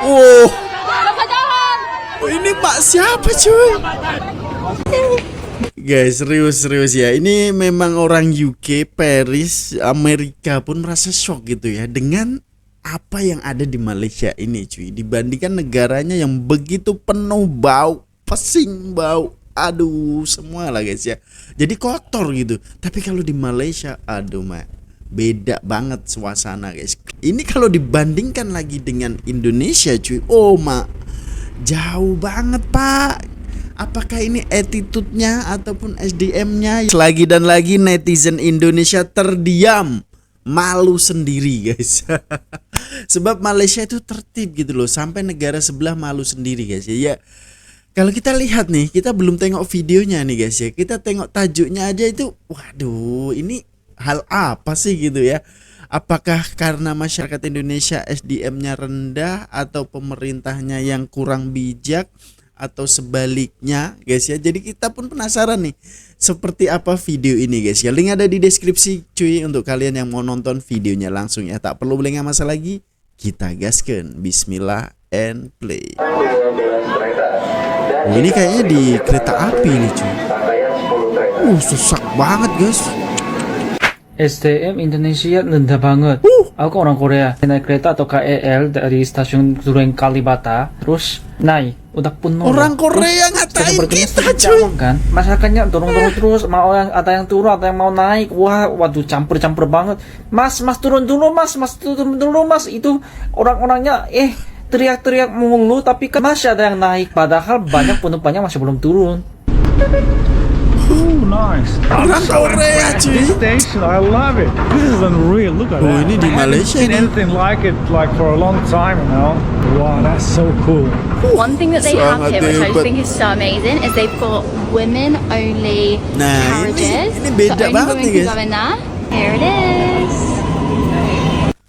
Oh, ini Pak siapa cuy? Guys, serius ya. Ini memang orang UK, Paris, Amerika pun merasa shock gitu ya dengan apa yang ada di Malaysia ini cuy. Dibandingkan negaranya yang begitu penuh bau, pesing bau. Aduh, semua lah guys ya. Jadi kotor gitu. Tapi kalau di Malaysia, aduh mak, beda banget suasana guys. Ini kalau dibandingkan lagi dengan Indonesia cuy. Oh mak, jauh banget pak. Apakah ini attitude-nya ataupun SDM-nya? Lagi dan lagi netizen Indonesia terdiam, malu sendiri guys. Sebab Malaysia itu tertib gitu loh, sampai negara sebelah malu sendiri guys ya. Kalau kita lihat nih, kita belum tengok videonya nih guys ya. Kita tengok tajuknya aja itu, waduh, ini hal apa sih gitu ya? Apakah karena masyarakat Indonesia SDM-nya rendah atau pemerintahnya yang kurang bijak atau sebaliknya guys ya? Jadi kita pun penasaran nih seperti apa video ini guys ya. Link ada di deskripsi cuy untuk kalian yang mau nonton videonya langsung ya. Tak perlu beli masa lagi, kita gaskan. Bismillah and play. Oh, ini kayaknya di kereta api nih cuy. Sesak banget guys. SDM Indonesia rendah banget. Aku orang Korea. Naik kereta atau KRL dari stasiun Duren Kalibata, terus naik udah penuh. Orang Korea ngatain kita cuy. Kan masyarakatnya dorong-dorong terus, mau yang ada yang turun, ada yang mau naik. Waduh, campur-campur banget. Mas turun dulu mas, turun dulu mas. Itu orang-orangnya teriak-teriak mulu, tapi kan masih ada yang naik, padahal banyak penumpangnya masih belum turun. Nice. Orang Korea cuy. This station, I love it. This is unreal. Look at that. Ini di Malaysia I haven't seen nih. anything like it for a long time, you know. Wow, that's so cool. One thing that they have Sangat here, which I hebat. think is so amazing, is they've got women-only Nah, carriages. ini beda so only banget women nih, can guys. go in there. Here it is.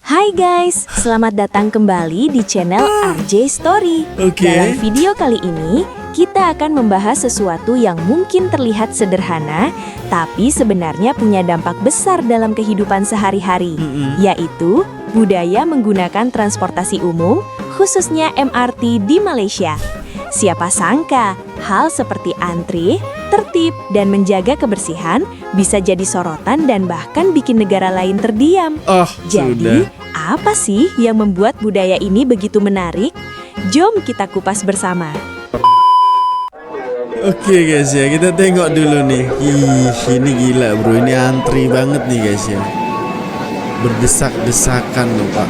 Hai guys, selamat datang kembali di channel RJ Story. Oke. Dalam video kali ini, kita akan membahas sesuatu yang mungkin terlihat sederhana, tapi sebenarnya punya dampak besar dalam kehidupan sehari-hari, yaitu budaya menggunakan transportasi umum, khususnya MRT di Malaysia. Siapa sangka, hal seperti antri, tertib, dan menjaga kebersihan bisa jadi sorotan dan bahkan bikin negara lain terdiam. Oh, Jadi, sudah. apa sih yang membuat budaya ini begitu menarik? Jom kita kupas bersama. Oke guys ya, kita tengok dulu nih. Ih, ini gila bro, ini antri banget nih guys ya. Berdesak-desakan loh pak.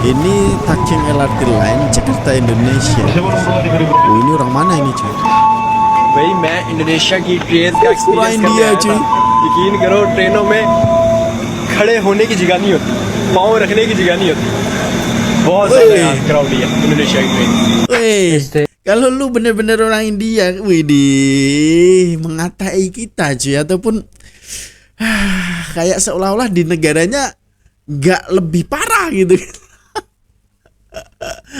Ini Taking LRT Line Jakarta Indonesia. Ini orang mana ini cuy? भाई मैं इंडोनेशिया की ट्रेन का पूरा एक्सपीरियंस करके इंडिया आया था। जी। यकीन करो ट्रेनों में खड़े होने की जगह नहीं होती, पाँव रखने की जगह नहीं होती। बहुत ज्यादा क्राउडी है इंडोनेशिया की train. Weh, kalau lu bener-bener orang India, widih, mengatai kita cuy, ataupun kayak seolah-olah di negaranya nggak lebih parah gitu.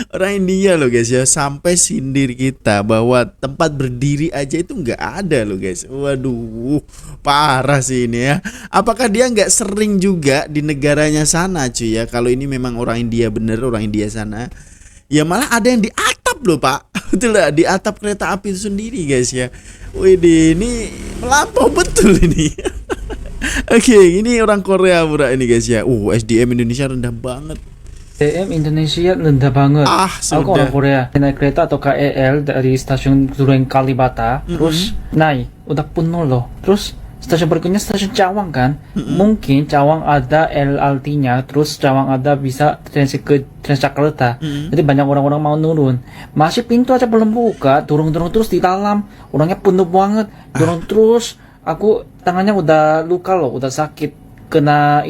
Orang India loh guys ya, sampai sindir kita bahwa tempat berdiri aja itu nggak ada loh guys. Waduh, parah sih ini ya. Apakah dia nggak sering juga di negaranya sana cuy ya? Kalau ini memang orang India bener, orang India sana, ya malah ada yang di atap loh pak. Betul lah, di atap kereta api itu sendiri guys ya. Widih, ini melampau betul ini. Oke, ini orang Korea pura ini guys ya. SDM Indonesia rendah banget. SDM Indonesia rendah banget. Aku orang sudah. Korea. Naik kereta atau KRL dari stasiun Duren Kalibata, terus naik udah penuh loh. Terus stasiun berikutnya stasiun Cawang kan. Mungkin Cawang ada LRT-nya, terus Cawang ada bisa ke Transjakarta. Jadi banyak orang-orang mau nurun. Masih pintu aja belum buka, turun terus di dalam. Orangnya penuh banget. Turun terus. Aku tangannya udah luka loh, udah sakit. Kena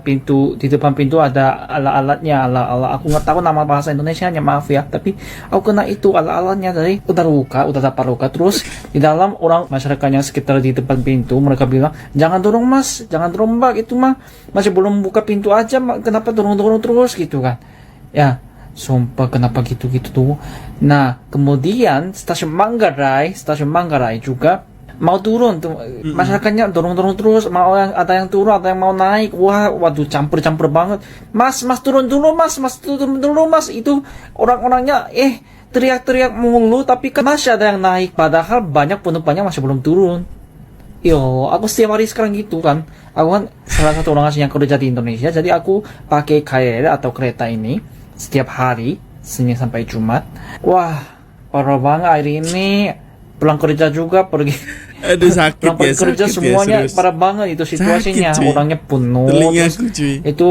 pintu, di depan pintu ada alat-alatnya, aku nggak tahu nama bahasa Indonesianya, maaf ya, tapi aku kena itu alat-alatnya dari udah dapat luka, terus di dalam orang masyarakatnya sekitar di depan pintu, mereka bilang jangan dorong mas, jangan dorong mbak, itu mah masih belum buka pintu aja, kenapa dorong terus gitu kan ya. Sumpah kenapa gitu tuh. Nah kemudian stasiun Manggarai juga mau turun tuh masyarakatnya dorong-dorong terus, mau yang ada yang turun, ada yang mau naik. Wah, waduh campur-campur banget. Mas turun dulu mas, turun dulu mas. Itu orang-orangnya teriak-teriak mulu, tapi kan masih ada yang naik, padahal banyak penumpangnya masih belum turun. Yo, aku setiap hari sekarang gitu kan. Aku kan salah satu orang asing yang kerja di Indonesia, jadi aku pakai KRL atau kereta ini setiap hari, Senin sampai Jumat. Wah, parah banget hari ini. Pulang kerja juga pergi. Aduh sakit Pulang ya, kerja sakit semuanya ya, serius. parah banget itu situasinya. Sakit, cuy. Orangnya penuh. Telingaku, Terus cuy. itu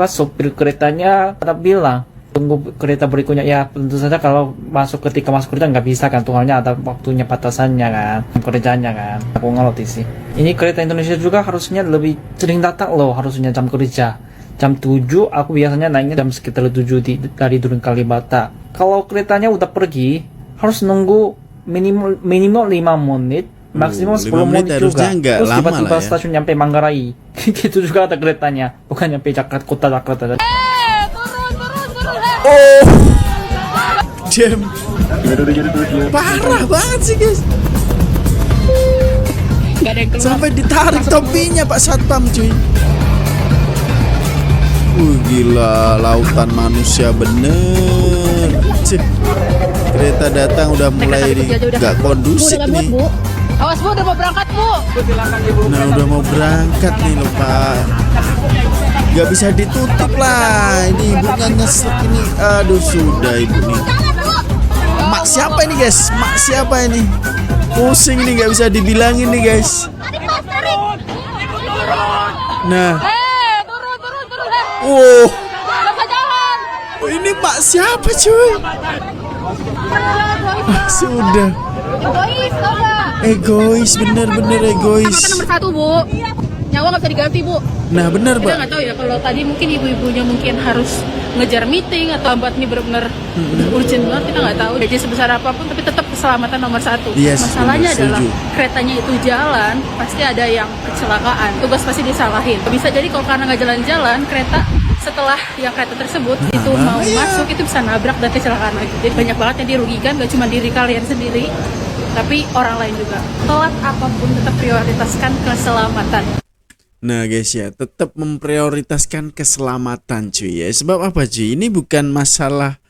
sopir keretanya tetap bilang tunggu kereta berikutnya. Ya tentu saja kalau ketika masuk kereta nggak bisa kan, tuhannya ada waktunya batasannya kan, kerjanya kan. Aku ngerti sih. Ini kereta Indonesia juga harusnya lebih sering datang loh, harusnya jam kerja. Jam 7 aku biasanya naiknya jam sekitar 7 dari Durun Kalibata. Kalau keretanya udah pergi harus nunggu minimal 5 menit, maksimum 5 10 menit juga. harusnya nggak Terus lama tiba-tiba lah ya. stasiun nyampe Manggarai. Gitu juga ada keretanya, bukan nyampe kota Jakarta. Oh, jam parah banget sih guys. Gak ada yang keluar. Sampai ditarik topinya Pak Satpam cuy. Gila, lautan manusia bener. Cih. Kereta datang udah mulai gak kondusif nih. Bu. Awas Bu, udah mau berangkat Bu. Nah udah mau berangkat nih loh Pak. Gak bisa ditutup lah. Ini ibunya nyesek ini. Aduh sudah ibu nih. Mak siapa ini guys? Mak siapa ini? Pusing ini gak bisa dibilangin nih guys. Nah. Oh. Oh ini mak siapa cuy? Sudah. Egois, tau gak? Egois, bener-bener egois. Kan nomor 1 Bu. Nyawa gak bisa diganti Bu. Nah benar Kita Pak. nggak tahu ya kalau tadi mungkin ibu-ibunya mungkin harus ngejar meeting atau lambat ini benar-benar urgent banget, kita nggak tahu. Jadi sebesar apapun tapi tetap keselamatan nomor 1. Yes, Masalahnya benar, adalah setuju. keretanya itu jalan pasti ada yang kecelakaan. Tugas pasti disalahin. Bisa jadi kalau karena nggak jalan-jalan kereta setelah yang kereta tersebut itu mau masuk itu bisa nabrak dan kecelakaan lagi. Jadi banyak banget yang dirugikan, gak cuma diri kalian sendiri tapi orang lain juga. Telat apapun tetap prioritaskan keselamatan. Nah guys ya, tetap memprioritaskan keselamatan cuy ya. Sebab apa cuy? Ini bukan masalah,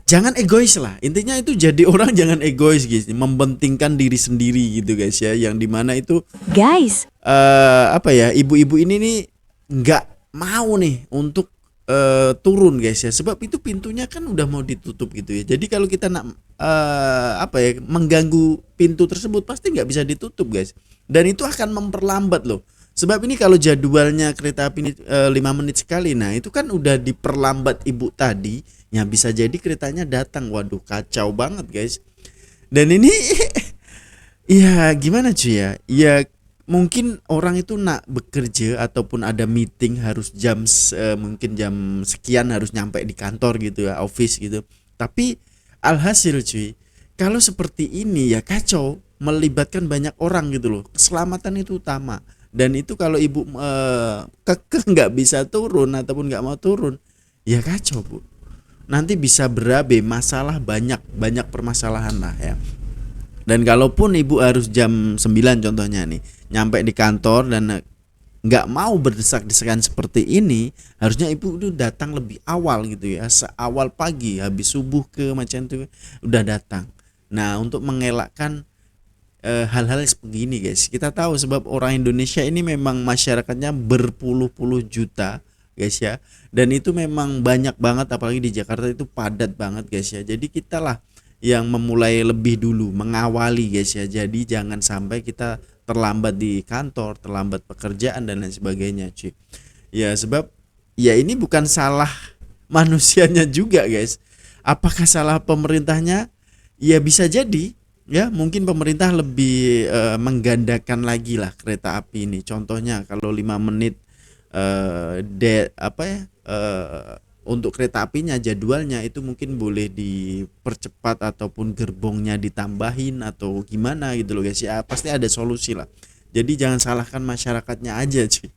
jangan egois lah. Intinya itu jadi orang jangan egois guys, membentingkan diri sendiri gitu guys ya. Yang dimana itu Guys, apa ya, ibu-ibu ini nih nggak mau nih untuk turun guys ya. Sebab itu pintunya kan udah mau ditutup gitu ya. Jadi kalau kita nak apa ya, mengganggu pintu tersebut pasti nggak bisa ditutup guys. Dan itu akan memperlambat loh. Sebab ini kalau jadwalnya kereta api ini 5 menit sekali, nah itu kan udah diperlambat ibu tadi, ya bisa jadi keretanya datang. Waduh kacau banget guys. Dan ini ya gimana cuy ya? Ya mungkin orang itu nak bekerja ataupun ada meeting harus mungkin jam sekian harus nyampe di kantor gitu ya, office gitu. Tapi alhasil cuy, kalau seperti ini ya kacau, melibatkan banyak orang gitu loh. Keselamatan itu utama. Dan itu kalau ibu kekeh nggak bisa turun ataupun nggak mau turun, ya kacau bu. Nanti bisa berabe masalah, banyak permasalahan lah ya. Dan kalaupun ibu harus jam 9 contohnya nih, nyampe di kantor dan nggak mau berdesak-desakan seperti ini, harusnya ibu itu datang lebih awal gitu ya, seawal pagi, habis subuh ke macam itu udah datang. Nah untuk mengelakkan hal-hal seperti ini guys, kita tahu sebab orang Indonesia ini memang masyarakatnya berpuluh-puluh juta guys ya, dan itu memang banyak banget, apalagi di Jakarta itu padat banget guys ya. Jadi kita lah yang memulai lebih dulu, mengawali guys ya. Jadi jangan sampai kita terlambat di kantor, terlambat pekerjaan dan lain sebagainya cuy. Ya sebab ya ini bukan salah manusianya juga guys. Apakah salah pemerintahnya? Ya bisa jadi. Ya mungkin pemerintah lebih menggandakan lagi lah kereta api ini. Contohnya kalau 5 menit untuk kereta apinya jadwalnya itu mungkin boleh dipercepat ataupun gerbongnya ditambahin atau gimana gitu loh guys ya. Pasti ada solusi lah. Jadi jangan salahkan masyarakatnya aja cuy.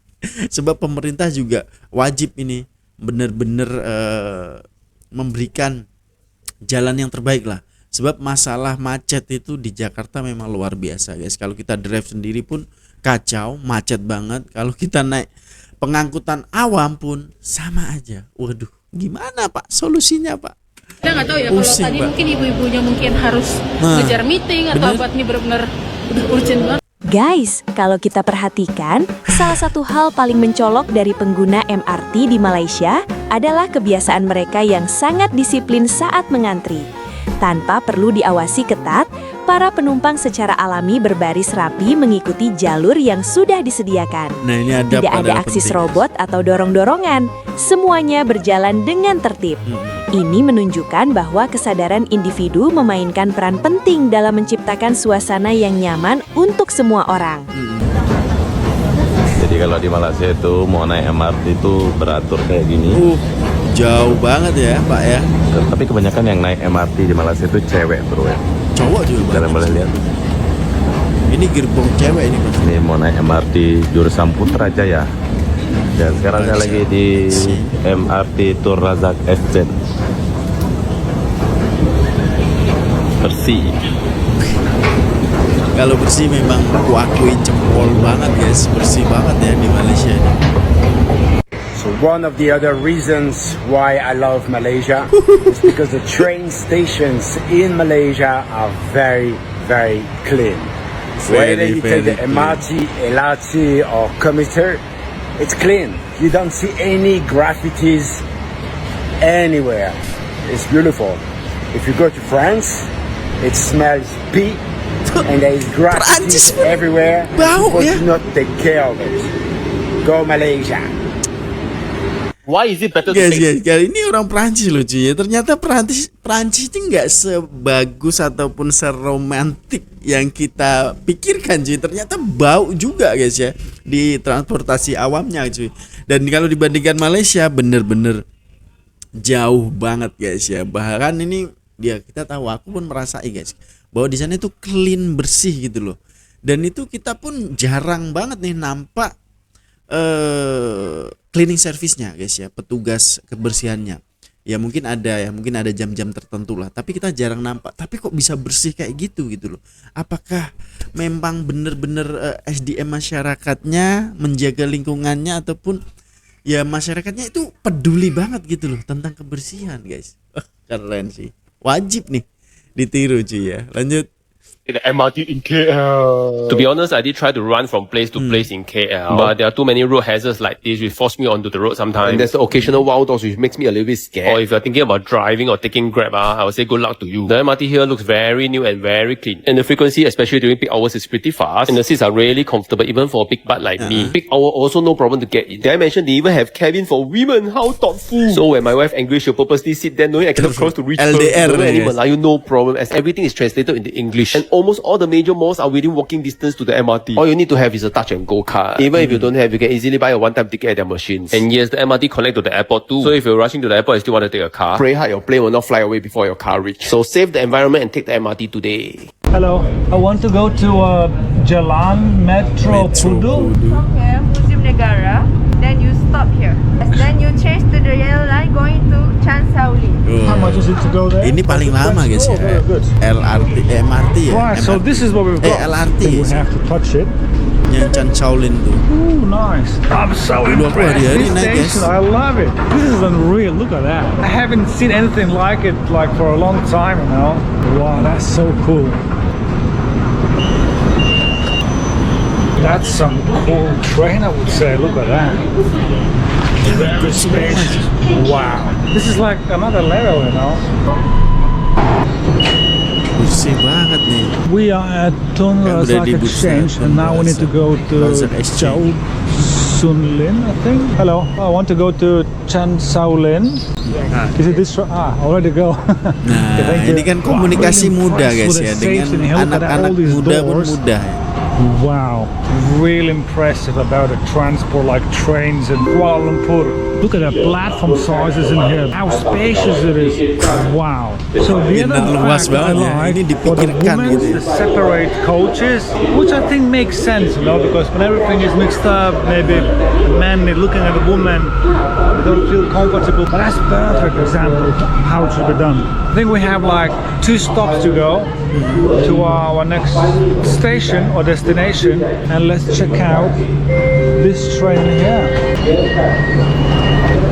Sebab pemerintah juga wajib ini benar-benar memberikan jalan yang terbaik lah Sebab masalah macet itu di Jakarta memang luar biasa guys. Kalau kita drive sendiri pun kacau, macet banget. Kalau kita naik pengangkutan awam pun sama aja. Waduh, gimana Pak solusinya Pak? Kita nggak tahu ya kalau Pusing, tadi Pak. mungkin ibu-ibunya mungkin harus ngejar meeting atau bener. buat ini benar-benar udah urgent banget. Guys, kalau kita perhatikan, salah satu hal paling mencolok dari pengguna MRT di Malaysia adalah kebiasaan mereka yang sangat disiplin saat mengantri. Tanpa perlu diawasi ketat, para penumpang secara alami berbaris rapi mengikuti jalur yang sudah disediakan. Nah, ini ada Tidak ada aksi serobot atau dorong-dorongan. Semuanya berjalan dengan tertib. Ini menunjukkan bahwa kesadaran individu memainkan peran penting dalam menciptakan suasana yang nyaman untuk semua orang. Jadi kalau di Malaysia itu mau naik MRT itu beratur kayak gini. Jauh banget ya Pak ya. Tapi kebanyakan yang naik MRT di Malaysia itu cewek bro ya. Cowok juga Kalian boleh lihat. Ini gerbong cewek ini Mas. Ini mau naik MRT jurusan Putrajaya. Dan sekarang saya lagi di MRT Tun Razak FZ. Bersih. Kalau bersih memang aku akuin jempol banget guys, bersih banget ya di Malaysia ini. So one of the other reasons why I love Malaysia is because the train stations in Malaysia are very, very clean. Whether you take the clean. MRT, LRT or commuter, it's clean. You don't see any graffitis anywhere. It's beautiful. If you go to France, it smells pee and there is Prancis graffiti everywhere. bau, People ya. do not take care of it. Go Malaysia. Why is it better to Guys, take? kali ini orang Prancis loh cuy ya. Ternyata Prancis itu nggak sebagus ataupun seromantik yang kita pikirkan cuy. Ternyata bau juga guys ya di transportasi awamnya cuy. Dan kalau dibandingkan Malaysia bener-bener jauh banget guys ya. Bahkan ini dia kita tahu, aku pun merasai guys bahwa di sana itu clean, bersih gitu loh. Dan itu kita pun jarang banget nih nampak cleaning service-nya guys ya, petugas kebersihannya. Ya mungkin ada jam-jam tertentu lah, tapi kita jarang nampak. Tapi kok bisa bersih kayak gitu loh. Apakah memang bener-bener SDM masyarakatnya menjaga lingkungannya ataupun ya masyarakatnya itu peduli banget gitu loh tentang kebersihan guys. Keren sih. Wajib nih ditiru cuy ya. Lanjut. The MRT in KL. To be honest, I did try to run from place to place in KL, but there are too many road hazards like this which force me onto the road sometimes. And there's the occasional wild dogs which makes me a little bit scared. Or if you're thinking about driving or taking Grab, I would say good luck to you. The MRT here looks very new and very clean. And the frequency, especially during peak hours, is pretty fast. And the seats are really comfortable even for a big butt like me. Peak hour also no problem to get in. Did I mention they even have cabin for women? How thoughtful. So when my wife angry, she'll purposely sit there knowing I cannot cross to reach LDR, her. No, any yes. Melayu, no problem, as everything is translated into English. And almost all the major malls are within walking distance to the MRT. All you need to have is a touch and go card. Even if you don't have, you can easily buy a one-time ticket at their machines. And yes, the MRT connect to the airport too. So if you're rushing to the airport and still want to take a car, Pray hard your plane will not fly away before your car reach. So save the environment and take the MRT today. Hello, I want to go to Jalan Metro Pudu. From here, Museum Negara, then you stop here. Then you change to the yellow line going to Chan Sauli. How much is it to go there? Ini paling lama guys ya. Oh, very good. MRT ya. Right, so MRT. this is what we've got. LRT Then we sih. have to touch it. Yang Chan Shaolin tuh. Ooh, nice. I'm so Dulu aku impressed. hari-hari This naik, guys. station, I love it. This is unreal. Look at that. I haven't seen anything like it like for a long time, you know. Wow, that's so cool. That's some cool train, I would say. Look at that. Very good space. Wow. This is like another level, you know. Bersih banget nih. We are at Tun Kan udah Razak di Bursa, Exchange, and now we need to go to Razak Exchange. Chao Sunlin, I think. Hello, I want to go to Chan Shaolin. Is it this? Already go. Nah, Thank you. ini kan komunikasi Wow, mudah really guys impressed ya with the dengan station. Look at anak-anak all these muda pun doors. mudah ya. Wow, really impressive about the transport like trains in Kuala Lumpur. Look at the platform sizes in here. How spacious it is. Wow. So the other luas fact I banget ya. like Ini for the dipikirkan women gitu ya. to separate coaches, which I think makes sense, because when everything is mixed up, maybe men looking at the woman, they don't feel comfortable. But that's perfect example of how it should be done. I think we have like 2 stops to go to our next station or destination, and let's check out this train here.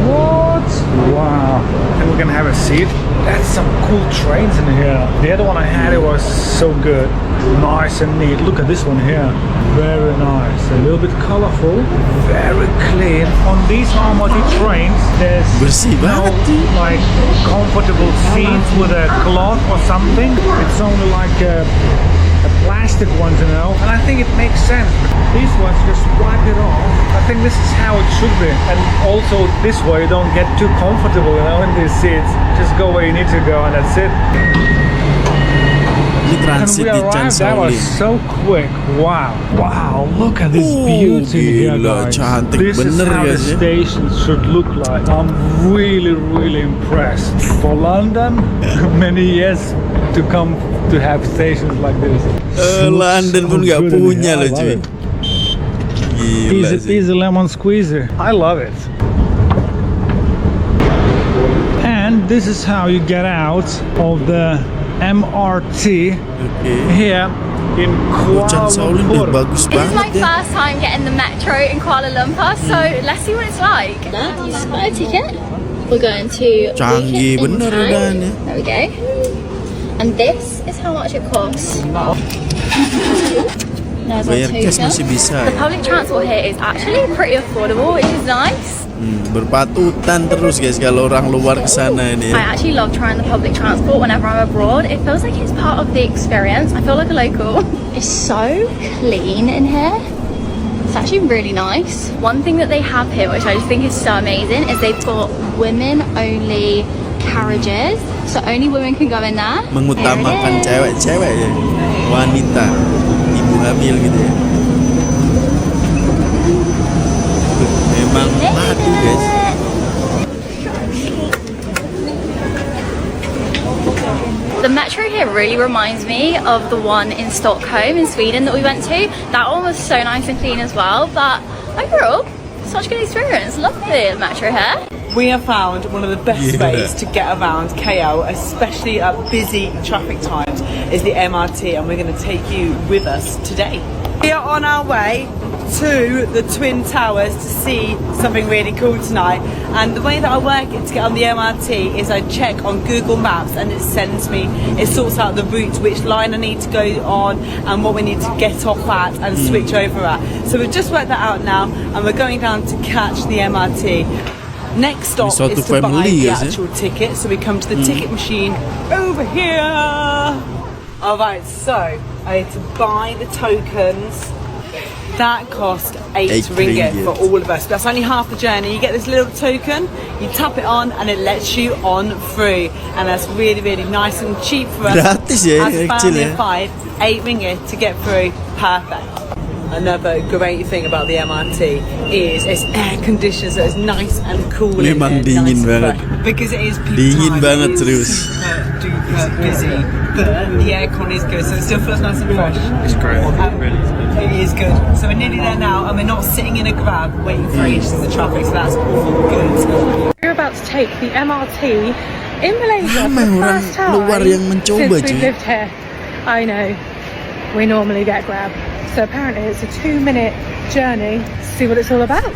What? Wow. And we can have a seat. That's some cool trains in here. The other one I had, it was so good. Nice and neat. Look at this one here. Very nice. A little bit colorful. Very clean. On these Almaty trains, there's Bersih no banget. like comfortable seats with a cloth or something. It's only like a plastic ones, and I think it makes sense. These ones, just wipe it off. I think this is how it should be, and also this way you don't get too comfortable, in these seats. Just go where you need to go, and that's it. Ini And transit we di arrived, that was Chanshaolin. so quick. Wow, look at this beauty here, gila, guys. cantik This is bener how the guys ya. station should look like. I'm really impressed. For London, many years to come to have stations like this. London pun nggak good in punya here. I loh love cuy. it. Gila sih. Easy lemon squeezer. I love it. And this is how you get out of the MRT Oke. here in Kuala Chanshaolin udah Lumpur. bagus This is my banget ya. first time getting the metro in Kuala Lumpur, so let's see what it's like. You just buy a ticket. We're going to Canggih Bukit bener Bintang. udah nih. There we go. And this is how much it costs. There's our Bayar cash token. masih bisa The ya. public transport here is actually pretty affordable, which is nice. Berpatutan terus guys kalau orang luar ke sana ini I ya. actually love trying the public transport whenever I'm abroad. It feels like it's part of the experience. I feel like a local. It's so clean in here. It's actually really nice. One thing that they have here, which I just think is so amazing, is they've got women-only carriages. So only women can go in there. Mengutamakan Here it is. cewek-cewek ya. Wanita, ibu hamil gitu ya. Memang madu guys. The metro here really reminds me of the one in Stockholm in Sweden that we went to. That one was so nice and clean as well, but overall, such a good experience. Love the metro here. We have found one of the best ways to get around KL, especially at busy traffic times, is the MRT, and we're going to take you with us today. We are on our way to the Twin Towers to see something really cool tonight, and the way that I work it to get on the MRT is I check on Google Maps and it sends me, it sorts out the route, which line I need to go on and what we need to get off at and switch over at. So we've just worked that out now, and we're going down to catch the MRT. Next stop Resort is to to buy family, the is it? actual ticket, so we come to the ticket machine over here. Alright, so I had to buy the tokens. That cost 8 ringgit for all of us. That's only half the journey. You get this little token, you tap it on, and it lets you on through. And that's really nice and cheap for us. Gratis ya As ini a family kecil of ya. 5, 8 ringgit to get through. Perfect. Another great thing about the MRT is it's air conditioned, so it's nice and cool. Memang in here, dingin nice and banget. fresh. Because it is peak Dingin time, banget, it is serius. super duper busy, but the aircon is good, so it still feels nice and fresh. It's great. It is good. So we're nearly there now, and we're not sitting in a grab waiting for ages in the traffic, so that's all good. We're about to take the MRT in Malaysia for Ramai the orang first time luar yang mencoba, since we've cuy. lived here. I know. We normally get Grab. So apparently it's a 2-minute journey to see what it's all about.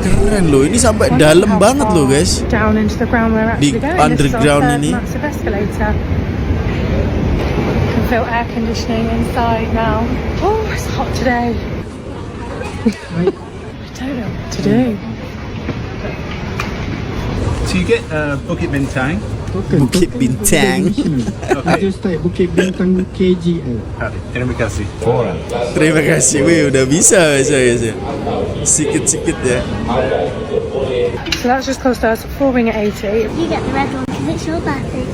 Keren loh, ini sampai dalam banget loh guys. Down into the ground we're Di actually going. underground This is our third ini. massive escalator. You can feel air conditioning inside now. Oh, it's hot today. I don't know what to do. So you get Bukit Bintang. Bukit Bintang. Okay. Just type Bukit Bintang KGL. Terima kasih. Terima kasih, wih udah bisa guys ya. Sikit-sikit ya. So that's just cost us 4 ringgit 80. You get the red one because it's your birthday.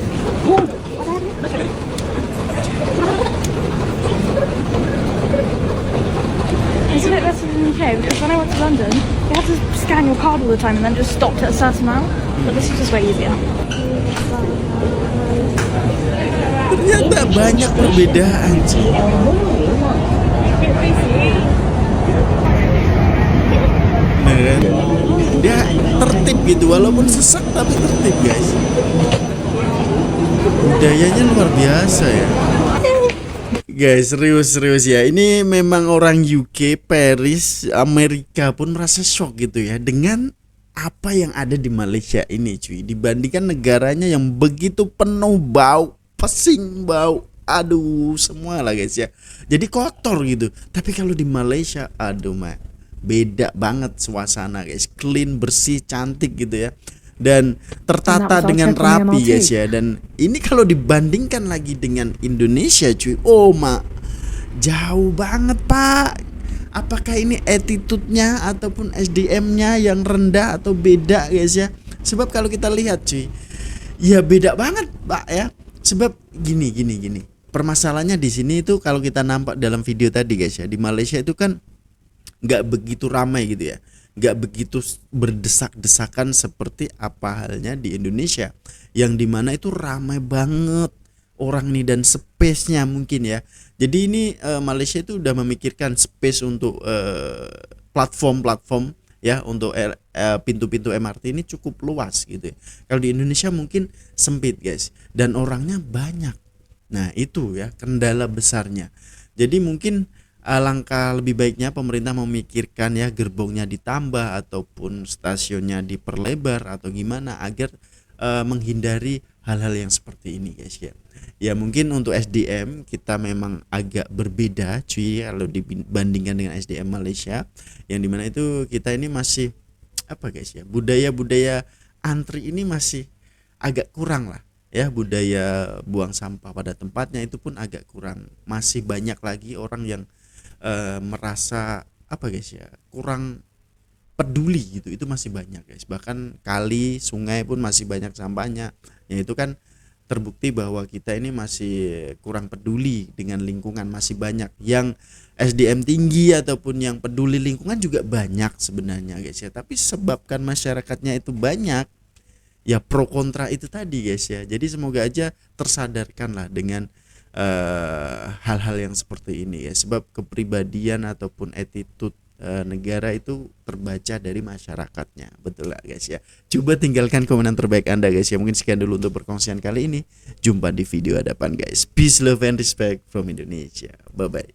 in the UK because when I went to London, you had to scan your card all the time and then just stopped at a certain amount. But this is just way easier. Ternyata banyak perbedaan sih. Nah, kan? Dia tertib gitu, walaupun sesak tapi tertib guys. Budayanya luar biasa ya. Guys, serius ya. Ini memang orang UK, Paris, Amerika pun merasa shock gitu ya dengan apa yang ada di Malaysia ini cuy. Dibandingkan negaranya yang begitu penuh bau, pesing bau. Aduh, semua lah guys ya. Jadi kotor gitu. Tapi kalau di Malaysia, aduh mah, beda banget suasana guys. Clean, bersih, cantik gitu ya. Dan tertata dengan rapi guys ya. Dan ini kalau dibandingkan lagi dengan Indonesia cuy, oh mak, jauh banget pak. Apakah ini attitude-nya ataupun SDM-nya yang rendah atau beda guys ya? Sebab kalau kita lihat cuy, ya beda banget pak ya. Sebab gini. Permasalahannya di sini itu kalau kita nampak dalam video tadi guys ya, di Malaysia itu kan nggak begitu ramai gitu ya, nggak begitu berdesak-desakan seperti apa halnya di Indonesia, yang dimana itu ramai banget orang nih dan space-nya mungkin ya. Jadi ini Malaysia itu udah memikirkan space untuk platform-platform ya, untuk pintu-pintu MRT ini cukup luas gitu ya. Kalau di Indonesia mungkin sempit guys, dan orangnya banyak. Nah itu ya kendala besarnya. Jadi mungkin alangkah lebih baiknya pemerintah memikirkan ya, gerbongnya ditambah ataupun stasiunnya diperlebar atau gimana agar menghindari hal-hal yang seperti ini guys ya. Ya mungkin untuk SDM kita memang agak berbeda cuy kalau dibandingkan dengan SDM Malaysia, yang dimana itu kita ini masih apa guys ya, budaya antri ini masih agak kurang lah ya. Budaya buang sampah pada tempatnya itu pun agak kurang. Masih banyak lagi orang yang merasa apa guys ya, kurang peduli gitu. Itu masih banyak guys. Bahkan kali, sungai pun masih banyak sampahnya. Ya itu kan terbukti bahwa kita ini masih kurang peduli dengan lingkungan. Masih banyak yang SDM tinggi ataupun yang peduli lingkungan juga banyak sebenarnya guys ya. Tapi sebabkan masyarakatnya itu banyak, ya pro kontra itu tadi guys ya. Jadi semoga aja tersadarkan lah dengan hal-hal yang seperti ini ya. Sebab kepribadian ataupun attitude negara itu terbaca dari masyarakatnya. Betul lah guys ya. Coba tinggalkan komentar terbaik Anda guys ya. Mungkin sekian dulu untuk perkongsian kali ini. Jumpa di video hadapan guys. Peace, love and respect from Indonesia. Bye bye.